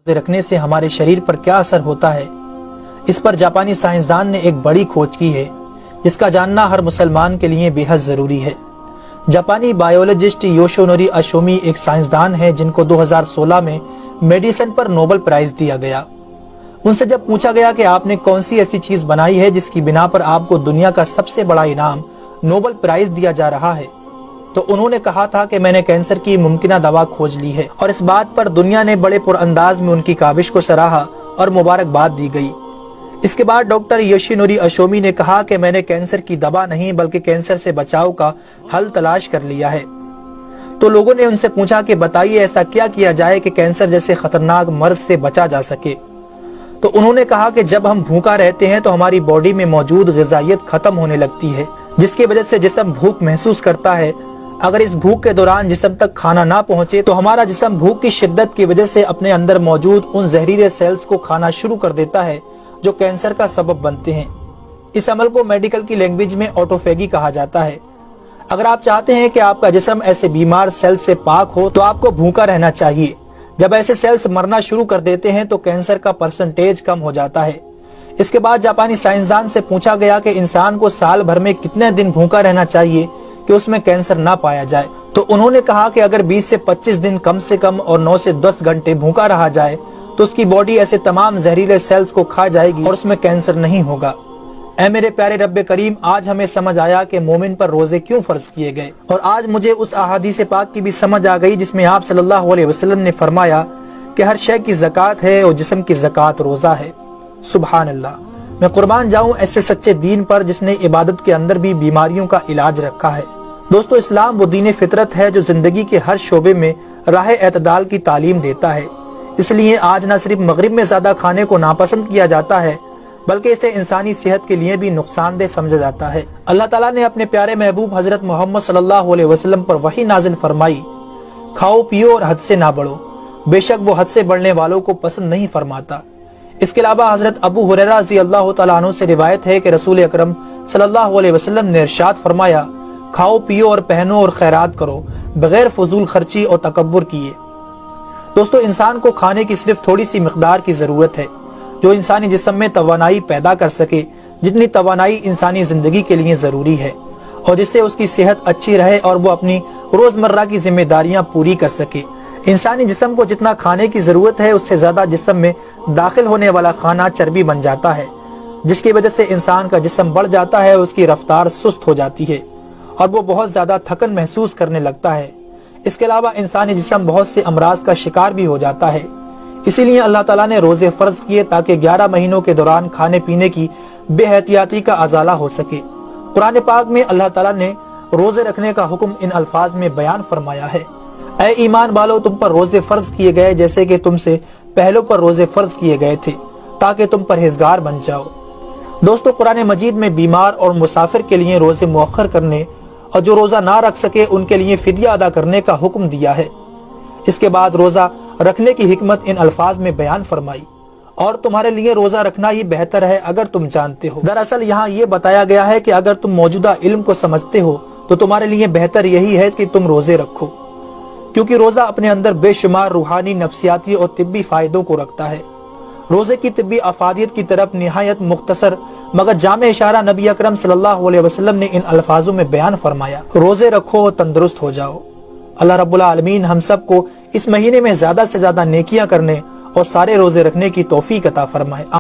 रोजे रखने से हमारे शरीर पर क्या असर होता है, इस पर जापानी साइंसदान ने एक बड़ी खोज की है, जिसका जानना हर मुसलमान के लिए बेहद जरूरी है। जापानी बायोलॉजिस्ट योशिनोरी अशोमी एक साइंसदान है जिनको 2016 में मेडिसिन पर नोबेल प्राइज दिया गया। उनसे जब पूछा गया कि आपने कौन सी ऐसी चीज बनाई है जिसकी बिना पर आपको दुनिया का सबसे बड़ा इनाम नोबेल प्राइज दिया जा रहा है, तो उन्होंने कहा था कि मैंने कैंसर की मुमकिना दवा खोज ली है। और इस बात पर दुनिया ने बड़े पुरअंदाज में उनकी काविश को सराहा और मुबारकबाद दी गई। इसके बाद डॉक्टर योशिनोरी अशोमी ने कहा कि मैंने कैंसर की दवा नहीं बल्कि कैंसर से बचाव का हल तलाश कर लिया है। तो लोगों ने उनसे पूछा कि बताइए ऐसा क्या किया जाए कि कैंसर जैसे खतरनाक मर्ज से बचा जा सके। तो उन्होंने कहा कि जब हम भूखा रहते हैं तो हमारी बॉडी में मौजूद ग़िज़ाइयत खत्म होने लगती है, जिसकी वजह से जिस्म भूख महसूस करता है। अगर इस भूख के दौरान जिस्म तक खाना ना पहुंचे तो हमारा जिस्म भूख की शिद्दत की वजह से अपने अंदर मौजूद उन जहरीले सेल्स को खाना शुरू कर देता है जो कैंसर का सबब बनते हैं। इस अमल को मेडिकल की लैंग्वेज में ऑटोफेगी कहा जाता है। अगर आप चाहते हैं कि आपका जिस्म ऐसे बीमार सेल्स से पाक हो तो आपको भूखा रहना चाहिए। जब ऐसे सेल्स मरना शुरू कर देते हैं तो कैंसर का परसेंटेज कम हो जाता है। इसके बाद जापानी साइंसदान से पूछा गया कि इंसान को साल भर में कितने दिन भूखा रहना चाहिए कि उसमें कैंसर ना पाया जाए। तो उन्होंने कहा कि अगर 20 से 25 दिन कम से कम और 9 से 10 घंटे भूखा रहा जाए तो उसकी बॉडी ऐसे तमाम जहरीले सेल्स को खा जाएगी और उसमें कैंसर नहीं होगा। ऐ मेरे प्यारे रब्बे करीम, आज हमें समझ आया कि मोमिन पर रोजे क्यों फर्ज किए गए। और आज मुझे उस अहादीस पाक की भी समझ आ गई जिसमें आप सल्लल्लाहु अलैहि वसल्लम ने फरमाया कि हर शय की ज़कात है और जिस्म की ज़कात रोजा है। सुभान अल्लाह, मैं कुर्बान जाऊं ऐसे सच्चे दीन पर जिसने इबादत के अंदर भी बीमारियों का इलाज रखा है। दोस्तों, इस्लाम वो दीन फितरत है जो जिंदगी के हर शोबे में राह एतदाल की तालीम देता है। इसलिए आज न सिर्फ मगरिब में ज्यादा खाने को नापसंद किया जाता है बल्कि इसे इंसानी सेहत के लिए भी नुकसानदेह समझा जाता है। अल्लाह ताला ने अपने प्यारे महबूब हजरत मोहम्मद सल्लल्लाहु अलैहि वसल्लम पर वही नाजिल फरमाई, खाओ पियो और हद से ना बढ़ो, बेशक वो हद से बढ़ने वालों को पसंद नहीं फरमाता। इसके अलावा हजरत अबू हुरैरा रज़ी अल्लाह तआला अन्हु से रिवायत है कि रसूल अकरम सल्लल्लाहु अलैहि वसल्लम ने इरशाद फरमाया, खाओ पियो और पहनो और खैरात करो बगैर फजूल खर्ची और तकब्बुर किए। दोस्तों, इंसान को खाने की सिर्फ थोड़ी सी मिकदार की जरूरत है जो इंसानी जिस्म में तवानाई पैदा कर सके, जितनी तवानाई इंसानी जिंदगी के लिए जरूरी है और जिससे उसकी सेहत अच्छी रहे और वो अपनी रोजमर्रा की जिम्मेदारियां पूरी कर सके। इंसानी जिस्म को जितना खाने की जरूरत है उससे ज्यादा जिस्म में दाखिल होने वाला खाना चर्बी बन जाता है, जिसकी वजह से इंसान का जिस्म बढ़ जाता है, उसकी रफ्तार सुस्त हो जाती है और वो बहुत ज्यादा थकन महसूस करने लगता है। इसके अलावा इंसानी जिस्म बहुत से अमराज का शिकार भी हो जाता है। इसीलिए अल्लाह ताला ने रोजे फर्ज किए ताकि 11 महीनों के दौरान खाने पीने की बेहतियाती का अजाला हो सके। कुरान पाक में अल्लाह ताला ने रोजे रखने का हुक्म इन अल्फाज में बयान फरमाया है, ऐ ईमान वालों, तुम पर रोजे फर्ज किए गए जैसे कि तुमसे पहलों पर रोजे फर्ज किए गए थे ताकि तुम परहेजगार बन जाओ। दोस्तों, कुरान मजीद में बीमार और मुसाफिर के लिए रोजे मुअख्खर करने और जो रोजा ना रख सके उनके लिए फिदिया अदा करने का हुक्म दिया है। इसके बाद रोजा रखने की हिकमत इन अल्फाज में बयान फरमाई, और तुम्हारे लिए रोजा रखना ही बेहतर है अगर तुम जानते हो। दरअसल यहाँ ये बताया गया है कि अगर तुम मौजूदा इल्म को समझते हो तो तुम्हारे लिए बेहतर यही है कि तुम रोजे रखो, क्योंकि रोजा अपने अंदर बेशुमार रूहानी, नफ्सियाती और तिब्बी फायदों को रखता है। रोजे की तिब्बी अफादियत की तरफ निहायत मुख्तसर मगर जामे इशारा नबी अकरम सल्लल्लाहु अलैहि वसल्लम ने इन अल्फाजों में बयान फरमाया, रोजे रखो और तंदुरुस्त हो जाओ। अल्लाह रब्बुल आलमीन हम सब को इस महीने में ज्यादा से ज्यादा नेकियां करने और सारे रोजे रखने की तौफीक अता फरमाए।